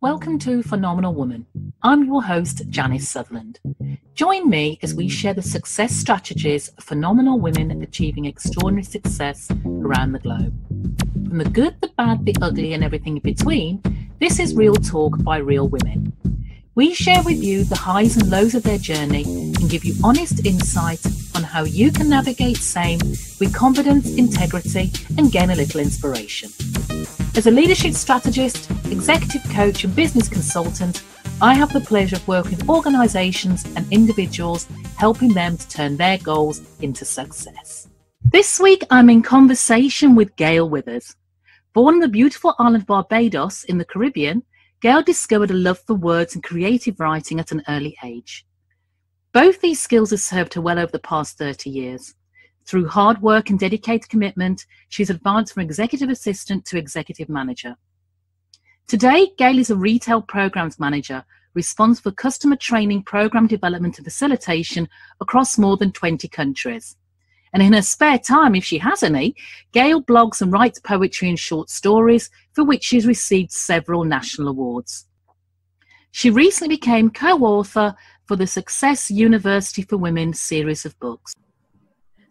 Welcome to Phenomenal Woman. I'm your host, Janice Sutherland. Join me as we share the success strategies of phenomenal women achieving extraordinary success around the globe. From the good, the bad, the ugly, and everything in between, this is Real Talk by Real Women. We share with you the highs and lows of their journey and give you honest insight on how you can navigate same with confidence, integrity, and gain a little inspiration. As a leadership strategist, executive coach, and business consultant, I have the pleasure of working with organizations and individuals, helping them to turn their goals into success. This week, I'm in conversation with Gale Weithers. Born on the beautiful island of Barbados in the Caribbean, Gale discovered a love for words and creative writing at an early age. Both these skills have served her well over the past 30 years. Through hard work and dedicated commitment, she's advanced from executive assistant to executive manager. Today, Gale is a retail programs manager responsible for customer training, program development and facilitation across more than 20 countries. And in her spare time, if she has any, Gale blogs and writes poetry and short stories, for which she's received several national awards. She recently became co-author for the Success University for Women series of books.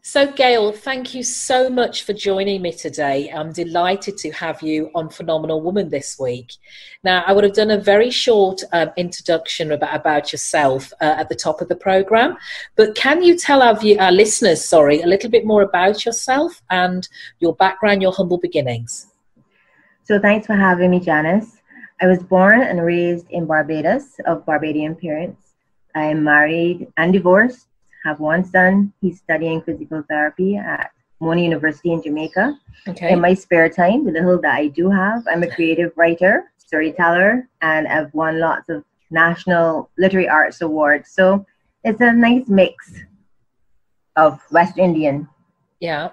So Gale, thank you so much for joining me today. I'm delighted to have you on Phenomenal Woman this week. Now, I would have done a very short introduction about yourself at the top of the program, but can you tell our listeners, a little bit more about yourself and your background, your humble beginnings? So thanks for having me, Janice. I was born and raised in Barbados of Barbadian parents. I am married and divorced. Have one son. He's studying physical therapy at Mona University in Jamaica. Okay. In my spare time, the little that I do have, I'm a creative writer, storyteller, and I've won lots of national literary arts awards. So it's a nice mix of West Indian. Yeah.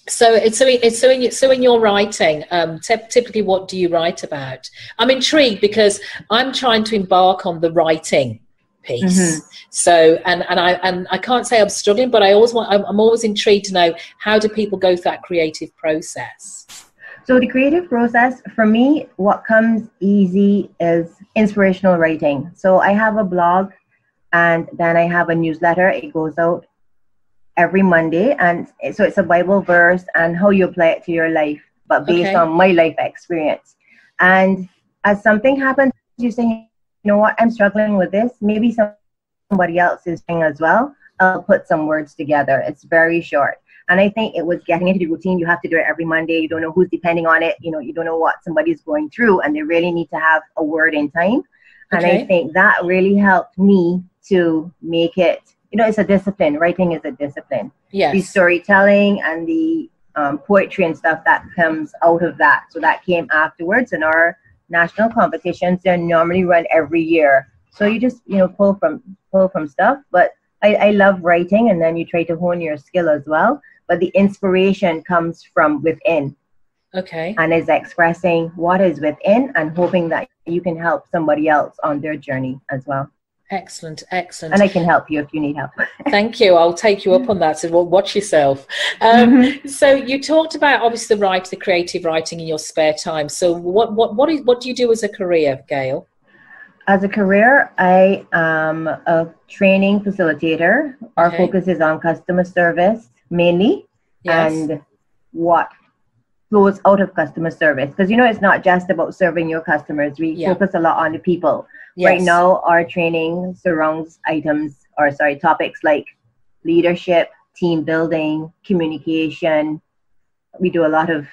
So in your writing, typically, what do you write about? I'm intrigued because I'm trying to embark on the writing piece. Mm-hmm. So and I can't say I'm struggling, but I'm always intrigued to know, how do people go through that creative process? So the creative process for me, what comes easy is inspirational writing. So I have a blog and then I have a newsletter. It goes out every Monday, and so it's a Bible verse and how you apply it to your life, but based on my life experience. And as something happens, you say, you know what, I'm struggling with this. Maybe somebody else is doing as well. I'll put some words together. It's very short. And I think it was getting into the routine. You have to do it every Monday. You don't know who's depending on it. You know, you don't know what somebody's going through, and they really need to have a word in time. And I think that really helped me to make it, it's a discipline. Writing is a discipline. Yes. The storytelling and the poetry and stuff that comes out of that. So that came afterwards. And our national competitions, they're normally run every year. So you just, pull from stuff. But I love writing, and then you try to hone your skill as well. But the inspiration comes from within. Okay. And is expressing what is within and hoping that you can help somebody else on their journey as well. Excellent. And I can help you if you need help. Thank you. I'll take you up on that. So watch yourself. So you talked about obviously the creative writing in your spare time. So what do you do as a career, Gale? As a career, I am a training facilitator. Our focus is on customer service mainly, and what flows out of customer service. Because, it's not just about serving your customers. We focus a lot on the people. Yes. Right now, our training surrounds topics like leadership, team building, communication. We do a lot of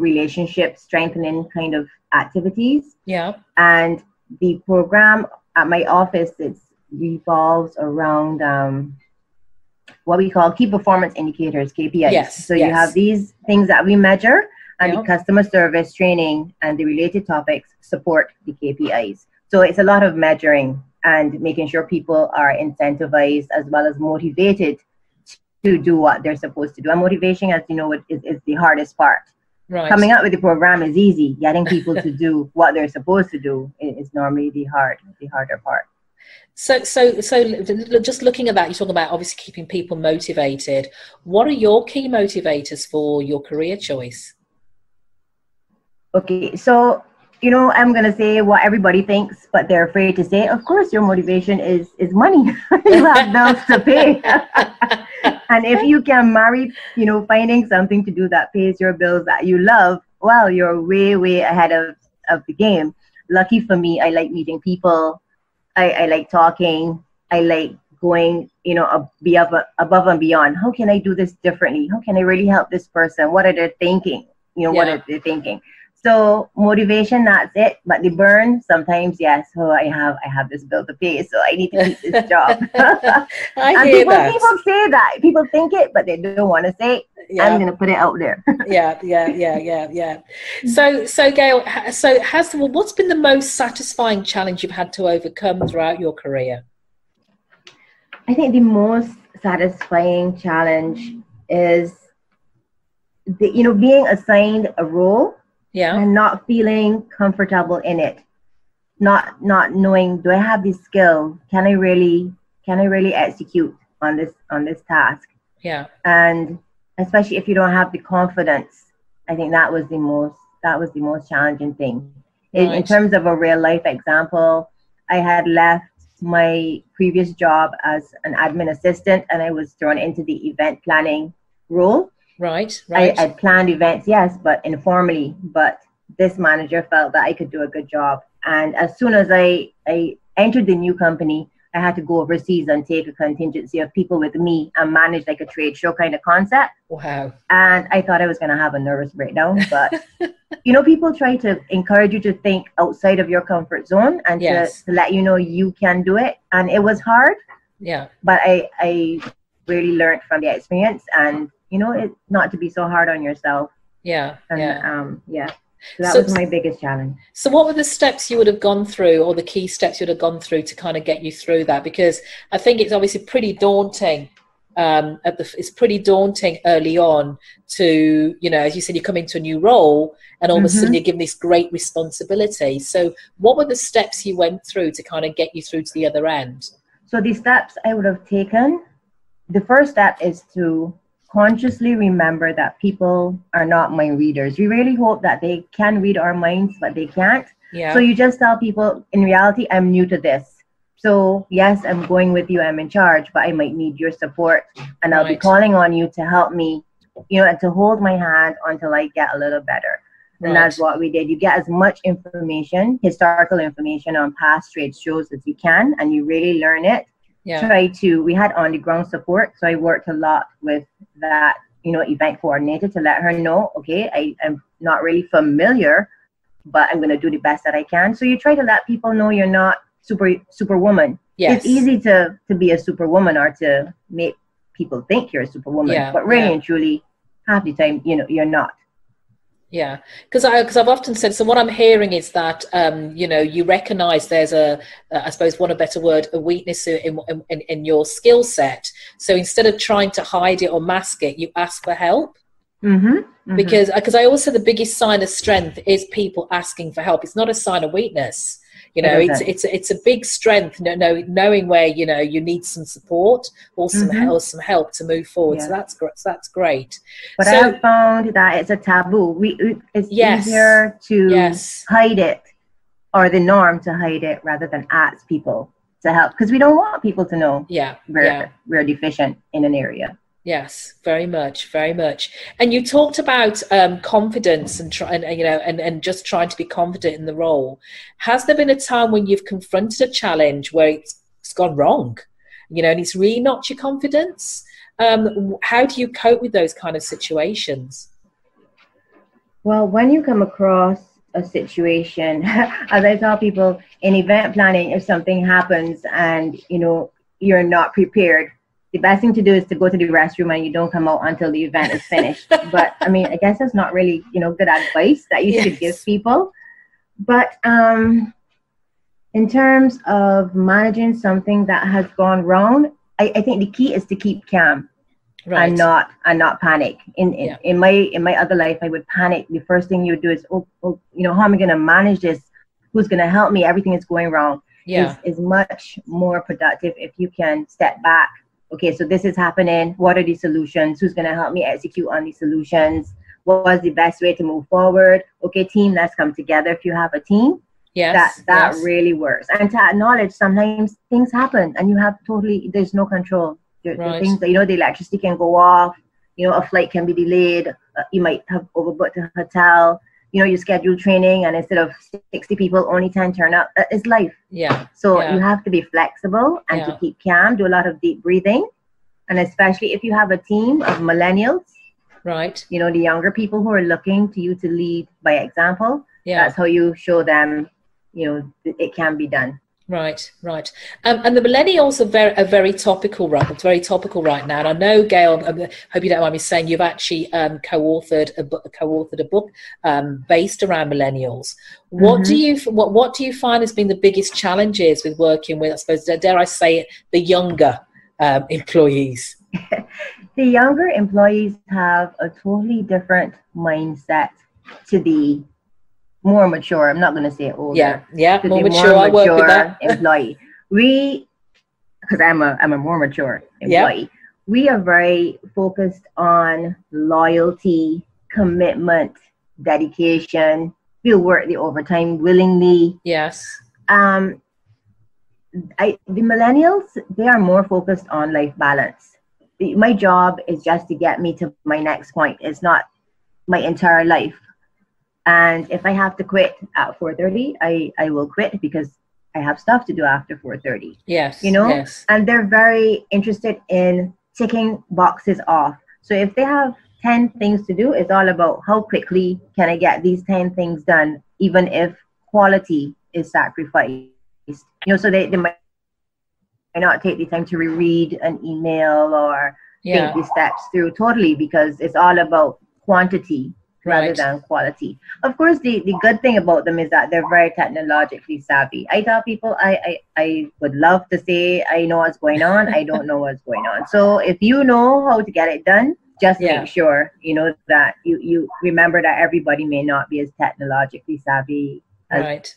relationship strengthening kind of activities. Yeah. And the program at my office, it revolves around what we call key performance indicators, KPIs. Yes. You have these things that we measure, and the customer service training and the related topics support the KPIs. So it's a lot of measuring and making sure people are incentivized as well as motivated to do what they're supposed to do. And motivation, as you know, is the hardest part. Right. Coming up with the program is easy. Getting people to do what they're supposed to do is normally the harder part. So just looking at that, you're talking about obviously keeping people motivated. What are your key motivators for your career choice? Okay, so you know, I'm going to say what everybody thinks, but they're afraid to say. Of course, your motivation is money. You have bills to pay. And if you can marry, you know, finding something to do that pays your bills that you love, well, you're way, way ahead of the game. Lucky for me, I like meeting people. I like talking. I like going, you know, above and beyond. How can I do this differently? How can I really help this person? What are they thinking? You know, what are they thinking? So motivation, that's it. But the burn, sometimes, yes. Oh, I have this bill to pay, so I need to keep this job. I hear that. People say that. People think it, but they don't want to say it. Yeah. I'm going to put it out there. Yeah. So Gale, what's been the most satisfying challenge you've had to overcome throughout your career? I think the most satisfying challenge is being assigned a role. Yeah. And not feeling comfortable in it, not knowing, do I have the skill? Can I really execute on this task? Yeah. And especially if you don't have the confidence, I think that was the most challenging thing. In terms of a real life example, I had left my previous job as an admin assistant, and I was thrown into the event planning role. Right. I planned events, yes, but informally. But this manager felt that I could do a good job. And as soon as I entered the new company, I had to go overseas and take a contingency of people with me and manage like a trade show kind of concept. Wow. And I thought I was going to have a nervous breakdown. But, people try to encourage you to think outside of your comfort zone and to let you know you can do it. And it was hard. Yeah. But I really learned from the experience, and it not to be so hard on yourself. Yeah. And, So that was my biggest challenge. So what were the steps you would have gone through, or the key steps you would have gone through to kind of get you through that? Because I think it's obviously pretty daunting. It's pretty daunting early on to, as you said, you come into a new role and all of a sudden you're given this great responsibility. So what were the steps you went through to kind of get you through to the other end? So the steps I would have taken, the first step is to consciously remember that people are not mind readers. We really hope that they can read our minds, but they can't. Yeah. So you just tell people, in reality, I'm new to this. So yes, I'm going with you, I'm in charge, but I might need your support. And I'll be calling on you to help me, and to hold my hand until I get a little better. And that's what we did. You get as much information, historical information on past trade shows as you can, and you really learn it. Yeah. We had on the ground support. So I worked a lot with that, event coordinator to let her know, okay, I am not really familiar, but I'm going to do the best that I can. So you try to let people know you're not superwoman. Yes. It's easy to be a superwoman or to make people think you're a superwoman, but really and truly, half the time, you're not. Yeah, because I've often said, so what I'm hearing is that, you recognize there's I suppose, want a better word, a weakness in your skill set. So instead of trying to hide it or mask it, you ask for help. Because I always say the biggest sign of strength is people asking for help. It's not a sign of weakness. It's a big strength, knowing where, you need some support or some help to move forward. Yeah. So that's great. But I have found that it's a taboo. It's easier to hide it, or the norm to hide it, rather than ask people to help, because we don't want people to know we're deficient in an area. Yes, very much, very much. And you talked about confidence and just trying to be confident in the role. Has there been a time when you've confronted a challenge where it's gone wrong, and it's really knocked your confidence? How do you cope with those kind of situations? Well, when you come across a situation, as I tell people in event planning, if something happens and you're not prepared, the best thing to do is to go to the restroom and you don't come out until the event is finished. But I guess that's not really, good advice that you should give people. But in terms of managing something that has gone wrong, I think the key is to keep calm and not panic. In my other life, I would panic. The first thing you would do is, how am I going to manage this? Who's going to help me? Everything is going wrong. Is much more productive if you can step back. Okay, so this is happening. What are the solutions? Who's going to help me execute on these solutions? what was the best way to move forward. Okay, team, let's come together. If you have a team, that really works. And to acknowledge sometimes things happen and you have there's no control. There are things that, the electricity can go off, a flight can be delayed, you might have overbooked a hotel, you schedule training and instead of 60 people, only 10 turn up. It's life. Yeah. So you have to be flexible and to keep calm, do a lot of deep breathing. And especially if you have a team of millennials, right? The younger people who are looking to you to lead by example. That's how you show them, it can be done. Right. And the millennials are very topical, right? It's very topical right now. And I know, Gale, I hope you don't mind me saying, you've actually co-authored a book based around millennials. What do you find has been the biggest challenges with working with, I suppose, dare I say it, the younger employees? The younger employees have a totally different mindset to the more mature. I'm not going to say older. Yeah, more mature. I work with that. Employee. Because I'm a more mature employee. We are very focused on loyalty, commitment, dedication. We'll work the overtime willingly. Yes. The millennials, they are more focused on life balance. My job is just to get me to my next point. It's not my entire life. And if I have to quit at 4:30, I will quit because I have stuff to do after 4:30. Yes. Yes. And they're very interested in ticking boxes off. So if they have 10 things to do, it's all about how quickly can I get these 10 things done, even if quality is sacrificed. So they might not take the time to reread an email or think the steps through totally because it's all about quantity rather than quality. Of course, the good thing about them is that they're very technologically savvy. I tell people I would love to say I know what's going on. I don't know what's going on. So if you know how to get it done, just make sure, that you remember that everybody may not be as technologically savvy as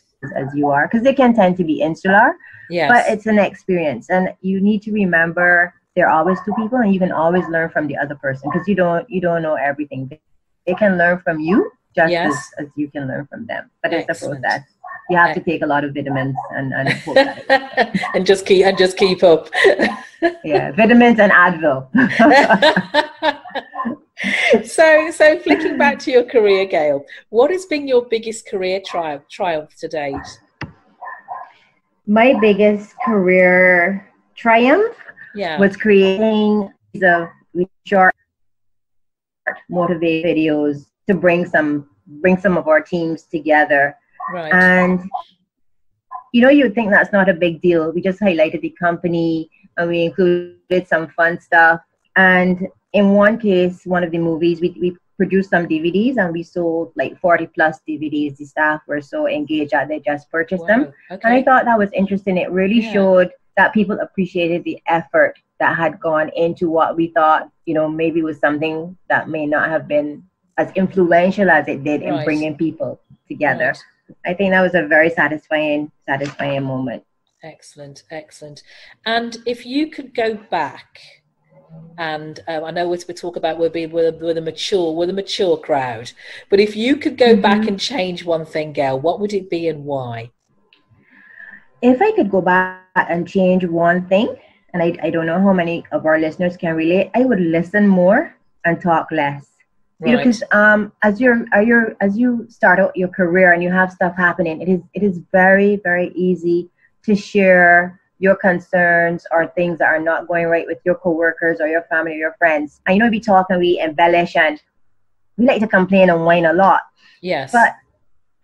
you are, because they can tend to be insular. But it's an experience, and you need to remember there are always two people, and you can always learn from the other person because you don't know everything. They can learn from you just as you can learn from them. But it's a process. You have to take a lot of vitamins and hope that and just keep up. Vitamins and Advil. So flicking back to your career, Gale, what has been your biggest career triumph to date? My biggest career triumph was creating these short motivate videos to bring some of our teams together. And you would think that's not a big deal. We just highlighted the company and we included some fun stuff. And in one case, one of the movies, we produced some DVDs and we sold like 40 plus DVDs. The staff were so engaged that they just purchased them. And I thought that was interesting. It really showed that people appreciated the effort that had gone into what we thought, maybe was something that may not have been as influential as it did in bringing people together. I think that was a very satisfying moment. Excellent. And if you could go back, and I know we talk about we're the mature crowd, but if you could go back and change one thing, Gale, what would it be and why? If I could go back and change one thing, and I don't know how many of our listeners can relate, I would listen more and talk less. Because as you start out your career and you have stuff happening, it is very, very easy to share your concerns or things that are not going right with your coworkers or your family or your friends. And we talk and we embellish and we like to complain and whine a lot. Yes. But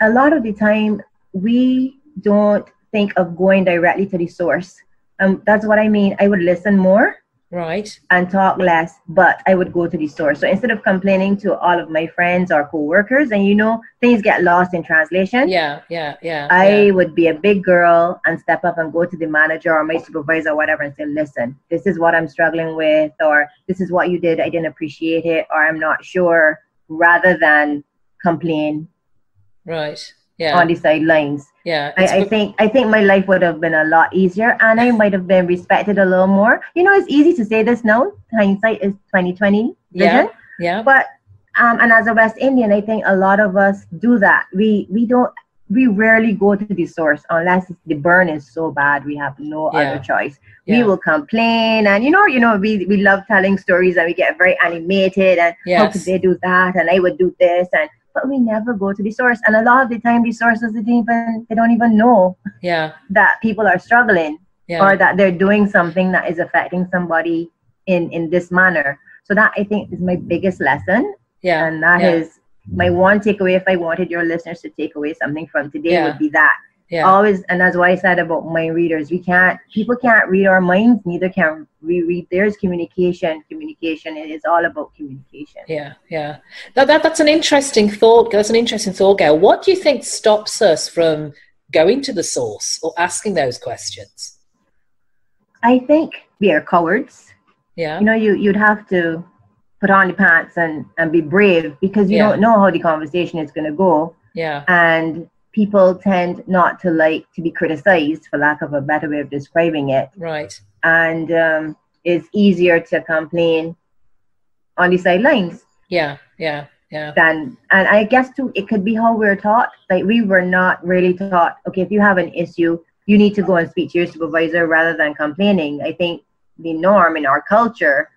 a lot of the time we don't think of going directly to the source. That's what I mean. I would listen more and talk less, but I would go to the source. So instead of complaining to all of my friends or co-workers, and things get lost in translation. I would be a big girl and step up and go to the manager or my supervisor or whatever and say, listen, this is what I'm struggling with, or this is what you did, I didn't appreciate it, or I'm not sure, rather than complain on the sidelines. I think my life would have been a lot easier, and I might have been respected a little more. It's easy to say this now. Hindsight is 20/20 vision. But And as a West Indian, I think a lot of us do that. We rarely go to the source unless the burn is so bad we have no other choice. We will complain, and we love telling stories, and we get very animated, and how could they do that, and I would do this, but we never go to the source. And a lot of the time the sources they don't even know that people are struggling or that they're doing something that is affecting somebody in this manner. So that, I think, is my biggest lesson. And that is my one takeaway. If I wanted your listeners to take away something from today, would be that. Always, and that's what I said about mind readers. People can't read our minds, neither can we read theirs. Communication, it is all about communication. That's an interesting thought. Gail. What do you think stops us from going to the source or asking those questions? I think we are cowards. You'd have to put on the pants and be brave, because you don't know how the conversation is going to go. And people tend not to like to be criticized, for lack of a better way of describing it. Right. And it's easier to complain on the sidelines. And I guess too, it could be how we're taught. Like, we were not really taught, okay, if you have an issue, you need to go and speak to your supervisor rather than complaining. I think the norm in our culture,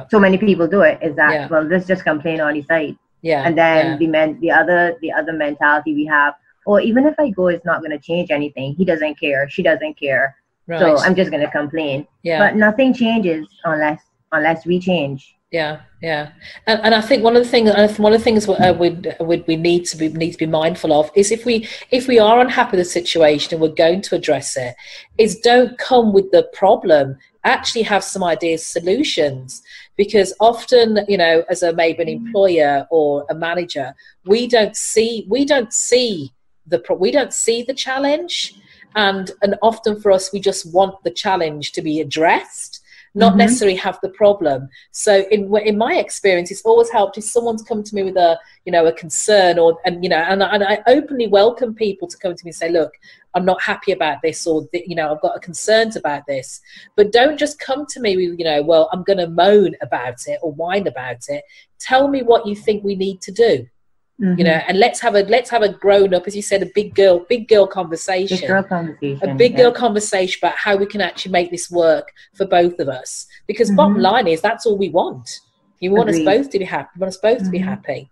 so many people do it, is that, well, let's just complain on the side. And then the other mentality we have, or even if I go, it's not going to change anything. He doesn't care. She doesn't care. Right. So I'm just going to complain. But nothing changes unless we change. And I think one of the things we need to be mindful of is if we are unhappy with the situation and we're going to address it, is don't come with the problem. Actually have some ideas, solutions, because often, as maybe an employer or a manager, we don't see the challenge, and often for us, we just want the challenge to be addressed, not necessarily have the problem. So in my experience, it's always helped if someone's come to me with a concern, and I openly welcome people to come to me and say, look, I'm not happy about this, or I've got concerns about this. But don't just come to me with, well, I'm going to moan about it or whine about it. Tell me what you think we need to do. And let's have a grown up, as you said, a big girl conversation. A big girl conversation about how we can actually make this work for both of us. Because bottom line is, that's all we want. You want us both to be happy. You want us both to be happy.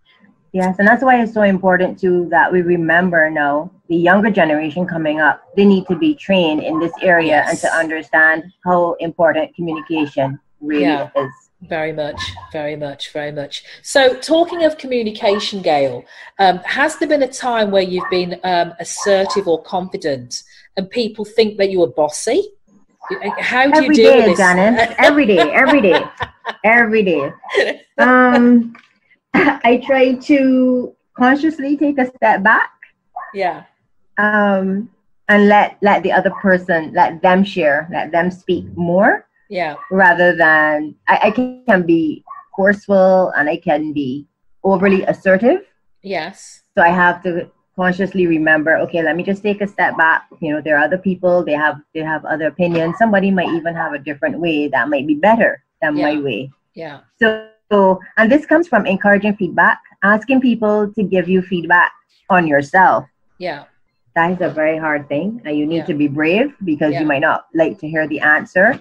Yes, and that's why it's so important too that we remember now the younger generation coming up. They need to be trained in this area and to understand how important communication really is. Very much. So, talking of communication, Gail, has there been a time where you've been assertive or confident, and people think that you are bossy? How do you deal with this? Janice, every day. I try to consciously take a step back. And let the other person, let them speak more. Rather than I can be forceful and I can be overly assertive. So I have to consciously remember, okay, let me just take a step back. There are other people, they have other opinions. Somebody might even have a different way that might be better than my way. So, and this comes from encouraging feedback, asking people to give you feedback on yourself. That is a very hard thing, and you need to be brave, because you might not like to hear the answer.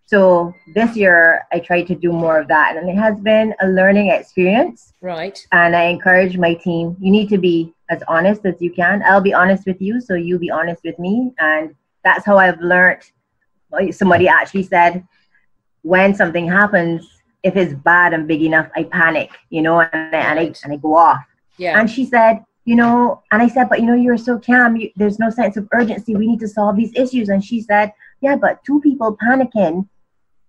So this year I tried to do more of that, and it has been a learning experience. Right. And I encourage my team, you need to be as honest as you can. I'll be honest with you, so you be honest with me. And that's how I've learned. Somebody actually said, when something happens, if it's bad and big enough, I panic, and I go off. And she said, and I said, but you're so calm. There's no sense of urgency. We need to solve these issues. And she said, yeah, but two people panicking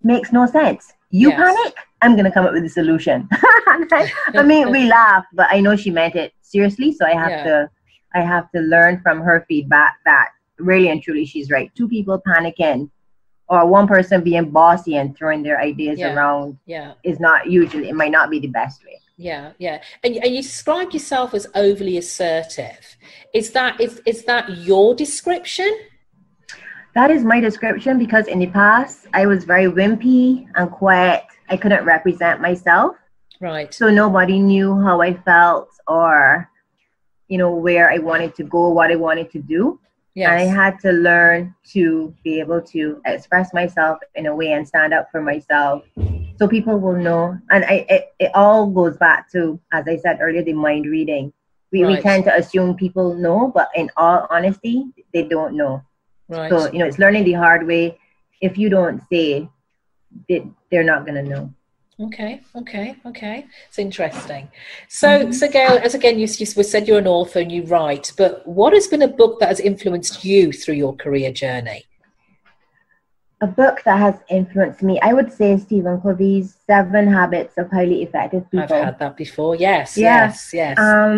makes no sense. You panic, I'm going to come up with a solution. I mean, we laugh, but I know she meant it seriously. So I have to learn from her feedback that really and truly she's right. Two people panicking, or one person being bossy and throwing their ideas around is not usually, it might not be the best way. And you describe yourself as overly assertive. Is that your description? That is my description, because in the past I was very wimpy and quiet. I couldn't represent myself. Right. So nobody knew how I felt or, you know, where I wanted to go, what I wanted to do. Yes. And I had to learn to be able to express myself in a way and stand up for myself so people will know. And it all goes back to, as I said earlier, the mind reading. We tend to assume people know, but in all honesty, they don't know. Right. So, you know, it's learning the hard way. If you don't say, they're not going to know. Okay. It's interesting. So Gale, as again, you said you're an author and you write, but what has been a book that has influenced you through your career journey? A book that has influenced me, I would say Stephen Covey's 7 Habits of Highly Effective People. I've had that before. Yes. I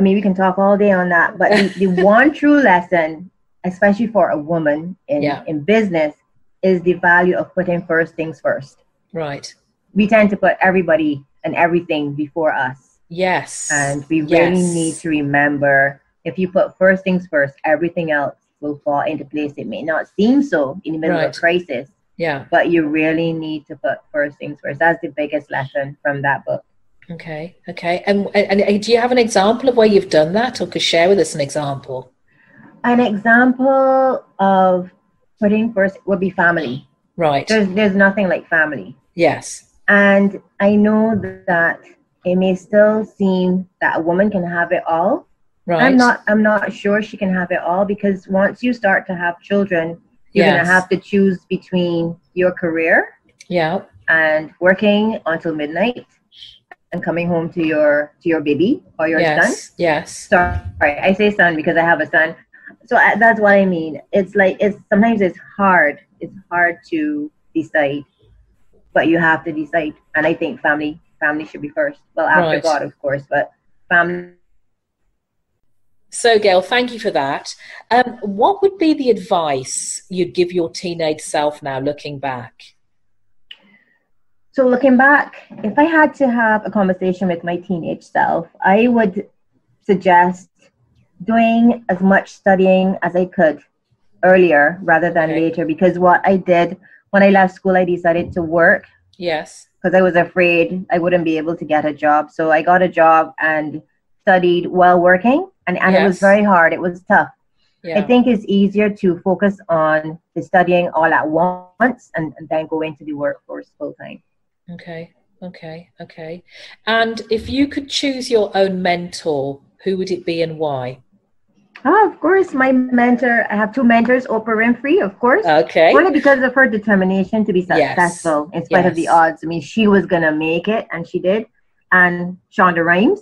mean, we can talk all day on that, but the one true lesson, especially for a woman in business, is the value of putting first things first. Right. We tend to put everybody and everything before us. Yes. And we really need to remember, if you put first things first, everything else will fall into place. It may not seem so in the middle of a crisis. Yeah. But you really need to put first things first. That's the biggest lesson from that book. Okay. And do you have an example of where you've done that, or could share with us an example? An example of putting first would be family. Right. There's nothing like family. Yes. And I know that it may still seem that a woman can have it all. Right. I'm not sure she can have it all, because once you start to have children, you're going to have to choose between your career and working until midnight and coming home to your baby or your son. Yes. Sorry, I say son because I have a son. So that's what I mean. It's like, sometimes it's hard. It's hard to decide, but you have to decide. And I think family should be first. Well, after God, of course, but family. So, Gale, thank you for that. What would be the advice you'd give your teenage self now, looking back? So looking back, if I had to have a conversation with my teenage self, I would suggest doing as much studying as I could earlier rather than later, because what I did when I left school, I decided to work. Yes. Because I was afraid I wouldn't be able to get a job. So I got a job and studied while working, and it was very hard. It was tough. Yeah. I think it's easier to focus on the studying all at once and then go into the workforce full time. Okay. And if you could choose your own mentor, who would it be and why? Of course, my mentor. I have 2 mentors. Oprah Winfrey, of course. Okay. Only because of her determination to be successful in spite of the odds. I mean, she was going to make it, and she did. And Shonda Rhimes.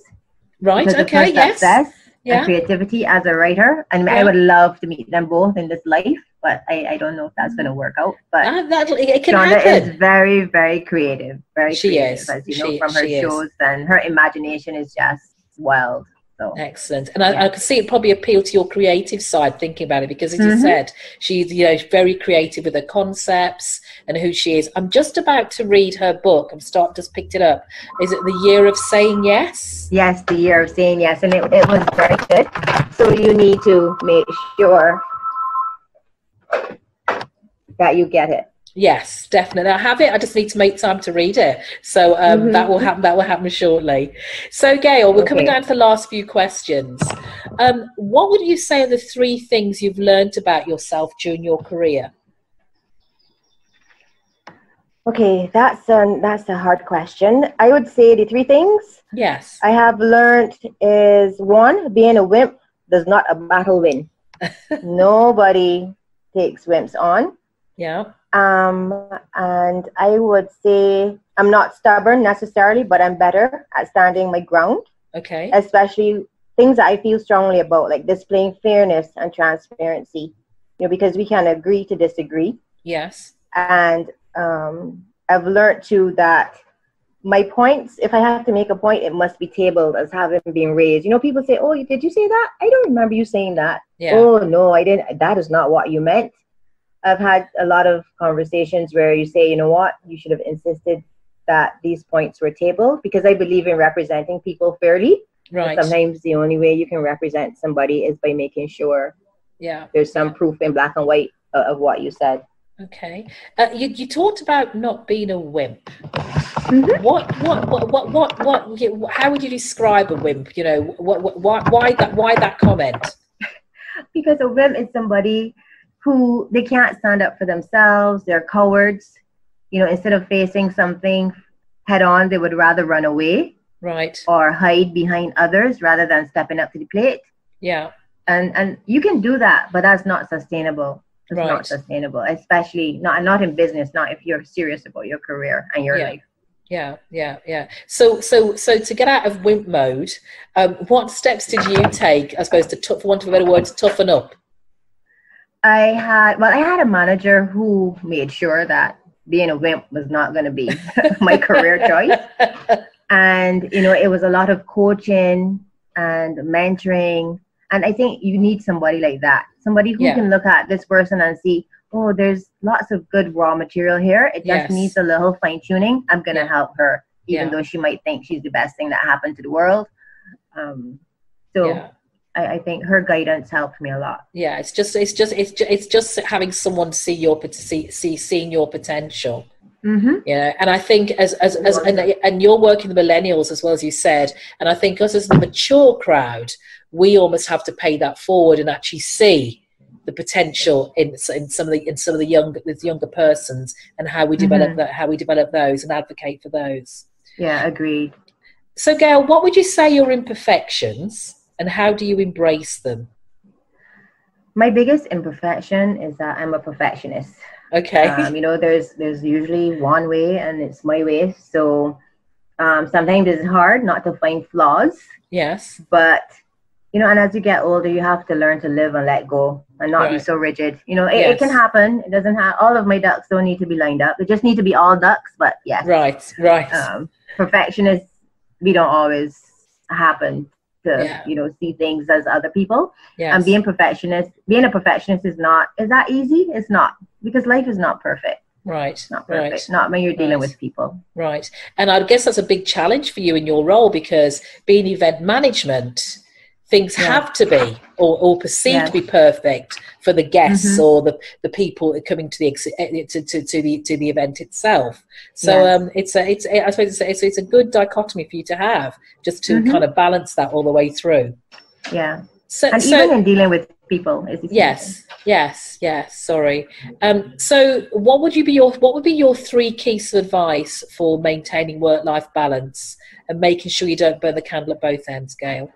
Right, because okay, of her success and creativity as a writer. And I would love to meet them both in this life, but I don't know if that's going to work out. But it can Shonda happen. is very, very creative. She is. As you know from her shows, and her imagination is just wild. So. Excellent. And I can see it probably appeal to your creative side, thinking about it, because as you said, she's very creative with her concepts and who she is. I'm just about to read her book. Just picked it up. Is it The Year of Saying Yes? Yes, The Year of Saying Yes. And it was very good. So you need to make sure that you get it. Yes, definitely. I have it. I just need to make time to read it. So that will happen. That will happen shortly. So, Gale, we're coming down to the last few questions. What would you say are the 3 things you've learned about yourself during your career? Okay, that's a hard question. I would say the 3 things. Yes. I have learned is 1, being a wimp does not a battle win. Nobody takes wimps on. Yeah. And I would say I'm not stubborn necessarily, but I'm better at standing my ground. Okay. Especially things that I feel strongly about, like displaying fairness and transparency, because we can agree to disagree. Yes. And I've learned too that my points, if I have to make a point, it must be tabled as having been raised. People say, oh, did you say that? I don't remember you saying that. Yeah. Oh, no, I didn't. That is not what you meant. I've had a lot of conversations where you say, you know what, you should have insisted that these points were tabled, because I believe in representing people fairly. Right. And sometimes the only way you can represent somebody is by making sure there's some proof in black and white of what you said. Okay. You talked about not being a wimp. Mm-hmm. How would you describe a wimp? You know, why that comment? Because a wimp is somebody who they can't stand up for themselves. They're cowards. You know, instead of facing something head on, they would rather run away, right, or hide behind others rather than stepping up to the plate. Yeah. And you can do that, but that's not sustainable. It's right. not sustainable, especially not in business, not if you're serious about your career and your life. Yeah. So to get out of wimp mode, what steps did you take, I suppose, for want of a better word, to toughen up? I had a manager who made sure that being a wimp was not going to be my career choice. And, you know, it was a lot of coaching and mentoring. And I think you need somebody like that. Somebody who can look at this person and see, oh, there's lots of good raw material here. It just needs a little fine tuning. I'm going to help her, even though she might think she's the best thing that happened to the world. I think her guidance helped me a lot. Yeah, it's just having someone seeing your potential. Mm-hmm. You know, and I think and you're working the millennials as well, as you said, and I think us as the mature crowd, we almost have to pay that forward and actually see the potential in some of the younger persons, and how we develop those and advocate for those. Yeah, agreed. So, Gale, what would you say your imperfections, and how do you embrace them? My biggest imperfection is that I'm a perfectionist. Okay. You know, there's usually one way, and it's my way. So sometimes it's hard not to find flaws. Yes. But, you know, and as you get older, you have to learn to live and let go and not be so rigid. You know, it can happen. It doesn't have, all of my ducks don't need to be lined up. They just need to be all ducks. But yes. Right. Perfectionists, we don't always happen to, you know, see things as other people. Yes. And being a perfectionist is that easy? It's not, because life is not perfect. Right. It's not perfect. Not when you're dealing with people. Right. And I guess that's a big challenge for you in your role, because being event management, things have to be or perceived to be perfect for the guests or the people coming to the event itself. So I suppose it's a good dichotomy for you to have, just to kind of balance that all the way through. Yeah. Even in dealing with people. Yes. Sorry. So what would be your 3 keys of advice for maintaining work-life balance and making sure you don't burn the candle at both ends, Gale?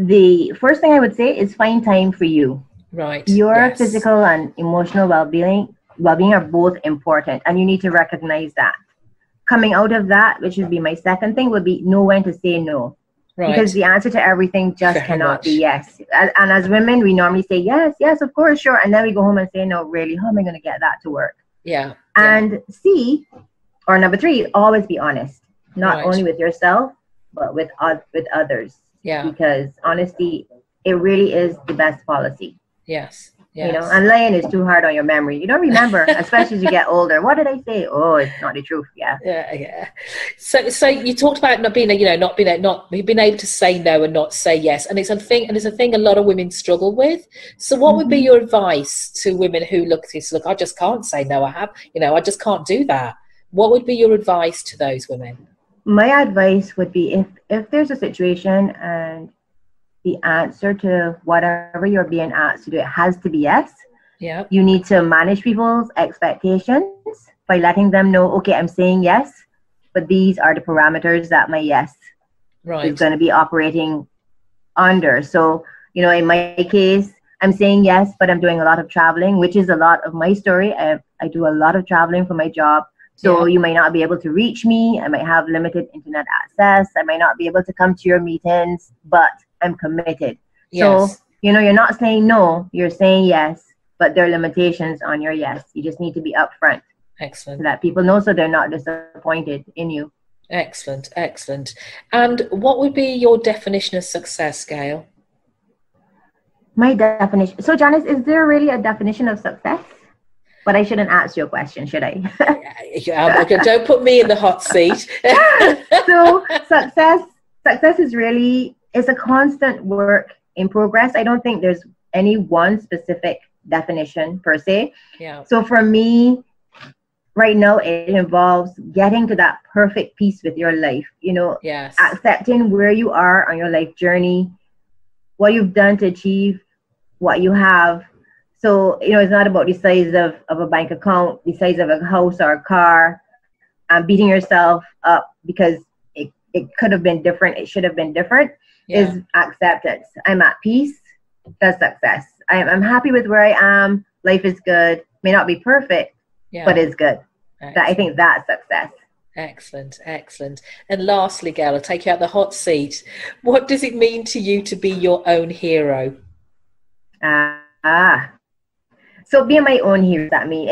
The first thing I would say is find time for you. Right. Your physical and emotional well-being are both important, and you need to recognize that. Coming out of that, which would be my second thing, would be know when to say no. Right. Because the answer to everything just cannot be yes. And as women, we normally say yes, of course, sure. And then we go home and say, no, really, how am I going to get that to work? Yeah. And number 3, always be honest. Not only with yourself, but with others. Yeah. Because honesty, it really is the best policy. Yes. You know, and lying is too hard on your memory. You don't remember, especially as you get older. What did I say? Oh, it's not the truth. Yeah. So you talked about not being able to say no and not say yes, and it's a thing a lot of women struggle with. So what would be your advice to women who look, I just can't say no. I just can't do that. What would be your advice to those women? My advice would be, if there's a situation and the answer to whatever you're being asked to do, it has to be yes. Yeah. You need to manage people's expectations by letting them know, okay, I'm saying yes, but these are the parameters that my yes is going to be operating under. So, you know, in my case, I'm saying yes, but I'm doing a lot of traveling, which is a lot of my story. I do a lot of traveling for my job. So you might not be able to reach me. I might have limited internet access. I might not be able to come to your meetings, but I'm committed. Yes. So, you know, you're not saying no, you're saying yes, but there are limitations on your yes. You just need to be upfront. Excellent. So that people know, so they're not disappointed in you. Excellent. And what would be your definition of success, Gale? My definition. So, Janice, is there really a definition of success? But I shouldn't ask you a question, should I? Don't put me in the hot seat. So success is really, it's a constant work in progress. I don't think there's any one specific definition per se. Yeah. So for me, right now it involves getting to that perfect peace with your life, you know, Yes. accepting where you are on your life journey, what you've done to achieve what you have. So, you know, it's not about the size of a bank account, the size of a house or a car, and beating yourself up because it could have been different, it should have been different. Yeah. Is acceptance. I'm at peace. That's success. I'm happy with where I am. Life is good. May not be perfect, but it's good. I think that's success. Excellent, excellent. And lastly, Gale, I'll take you out the hot seat. What does it mean to you to be your own hero? So being my own hero, that means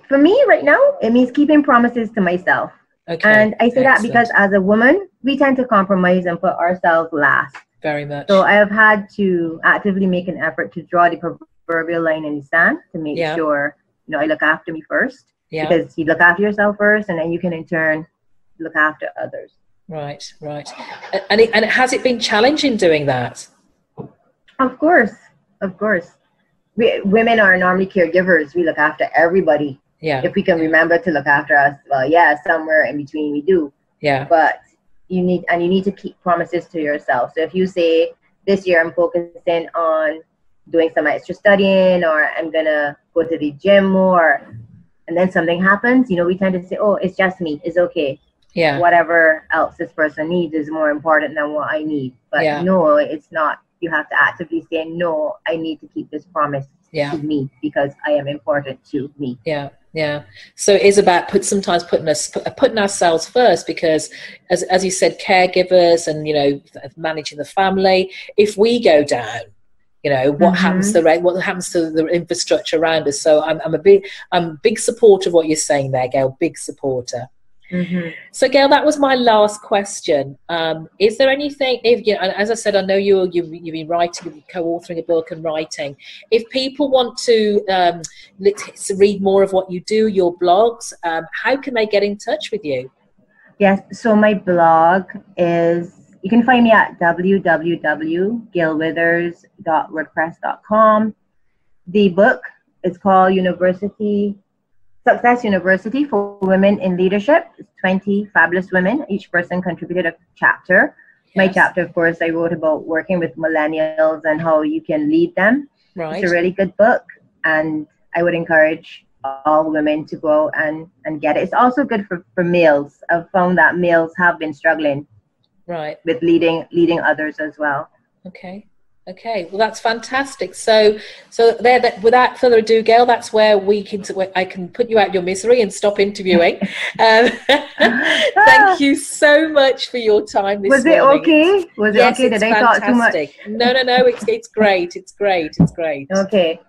for me right now, it means keeping promises to myself. Okay. And I say that because as a woman, we tend to compromise and put ourselves last. Very much. So I have had to actively make an effort to draw the proverbial line in the sand to make sure, you know, I look after me first. Yeah. Because you look after yourself first, and then you can in turn look after others. Right, right. And has it been challenging doing that? Of course, of course. Women are normally caregivers. We look after everybody. Yeah. If we can remember to look after us, well, yeah, somewhere in between we do. Yeah. But you need to keep promises to yourself. So if you say, this year I'm focusing on doing some extra studying, or I'm gonna go to the gym more, and then something happens, you know, we tend to say, oh, it's just me, it's okay. Yeah. Whatever else this person needs is more important than what I need. But no, it's not. You have to actively say, no, I need to keep this promise to me because I am important to me. Yeah. Yeah. So it is about sometimes putting ourselves first, because as you said, caregivers and, you know, managing the family, if we go down, you know, what happens to the infrastructure around us? So I'm a big supporter of what you're saying there, Gale. Big supporter. Mm-hmm. So, Gale, that was my last question. Is there anything? If you know, as I said, I know you've been writing, co-authoring a book and writing. If people want to read more of what you do, your blogs, how can they get in touch with you? Yes. So my blog is. You can find me at www.galewithers.wordpress.com. The book is called Success University for Women in Leadership. It's 20 fabulous women. Each person contributed a chapter. Yes. My chapter, of course, I wrote about working with millennials and how you can lead them. Right. It's a really good book, and I would encourage all women to go and get it. It's also good for males. I've found that males have been struggling. Right. With leading others as well. Okay. Well, that's fantastic. So there. Without further ado, Gale, that's where I can put you out of your misery and stop interviewing. Thank you so much for your time this morning. Was it okay? Was it okay? Did I talk too much? No. It's great. It's great. Okay.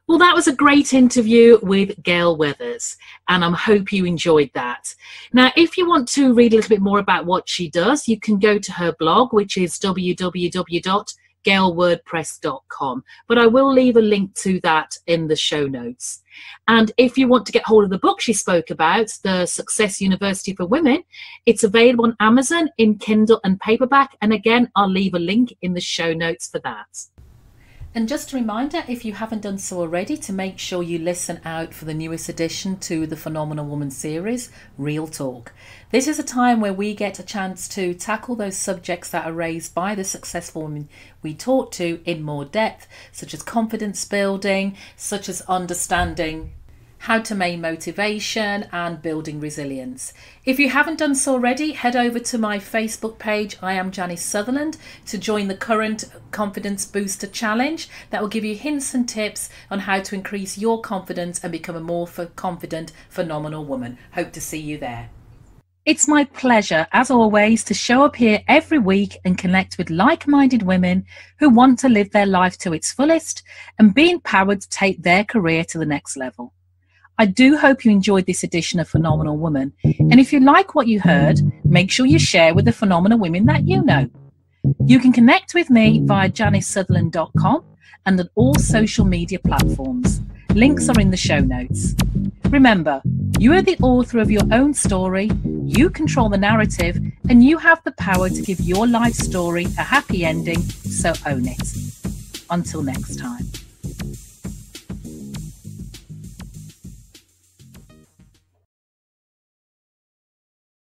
Well, that was a great interview with Gale Weithers, and I hope you enjoyed that. Now, if you want to read a little bit more about what she does, you can go to her blog, which is www.galewordpress.com. But I will leave a link to that in the show notes. And if you want to get hold of the book she spoke about, The Success University for Women, it's available on Amazon in Kindle and paperback. And again, I'll leave a link in the show notes for that. And just a reminder, if you haven't done so already, to make sure you listen out for the newest addition to the Phenomenal Woman series, Real Talk. This is a time where we get a chance to tackle those subjects that are raised by the successful women we talk to in more depth, such as confidence building, such as understanding how to main motivation and building resilience. If you haven't done so already, head over to my Facebook page, I am Janice Sutherland, to join the current Confidence Booster Challenge. That will give you hints and tips on how to increase your confidence and become a more confident, phenomenal woman. Hope to see you there. It's my pleasure, as always, to show up here every week and connect with like-minded women who want to live their life to its fullest and be empowered to take their career to the next level. I do hope you enjoyed this edition of Phenomenal Woman. And if you like what you heard, make sure you share with the phenomenal women that you know. You can connect with me via janicesutherland.com and on all social media platforms. Links are in the show notes. Remember, you are the author of your own story, you control the narrative, and you have the power to give your life story a happy ending, so own it. Until next time.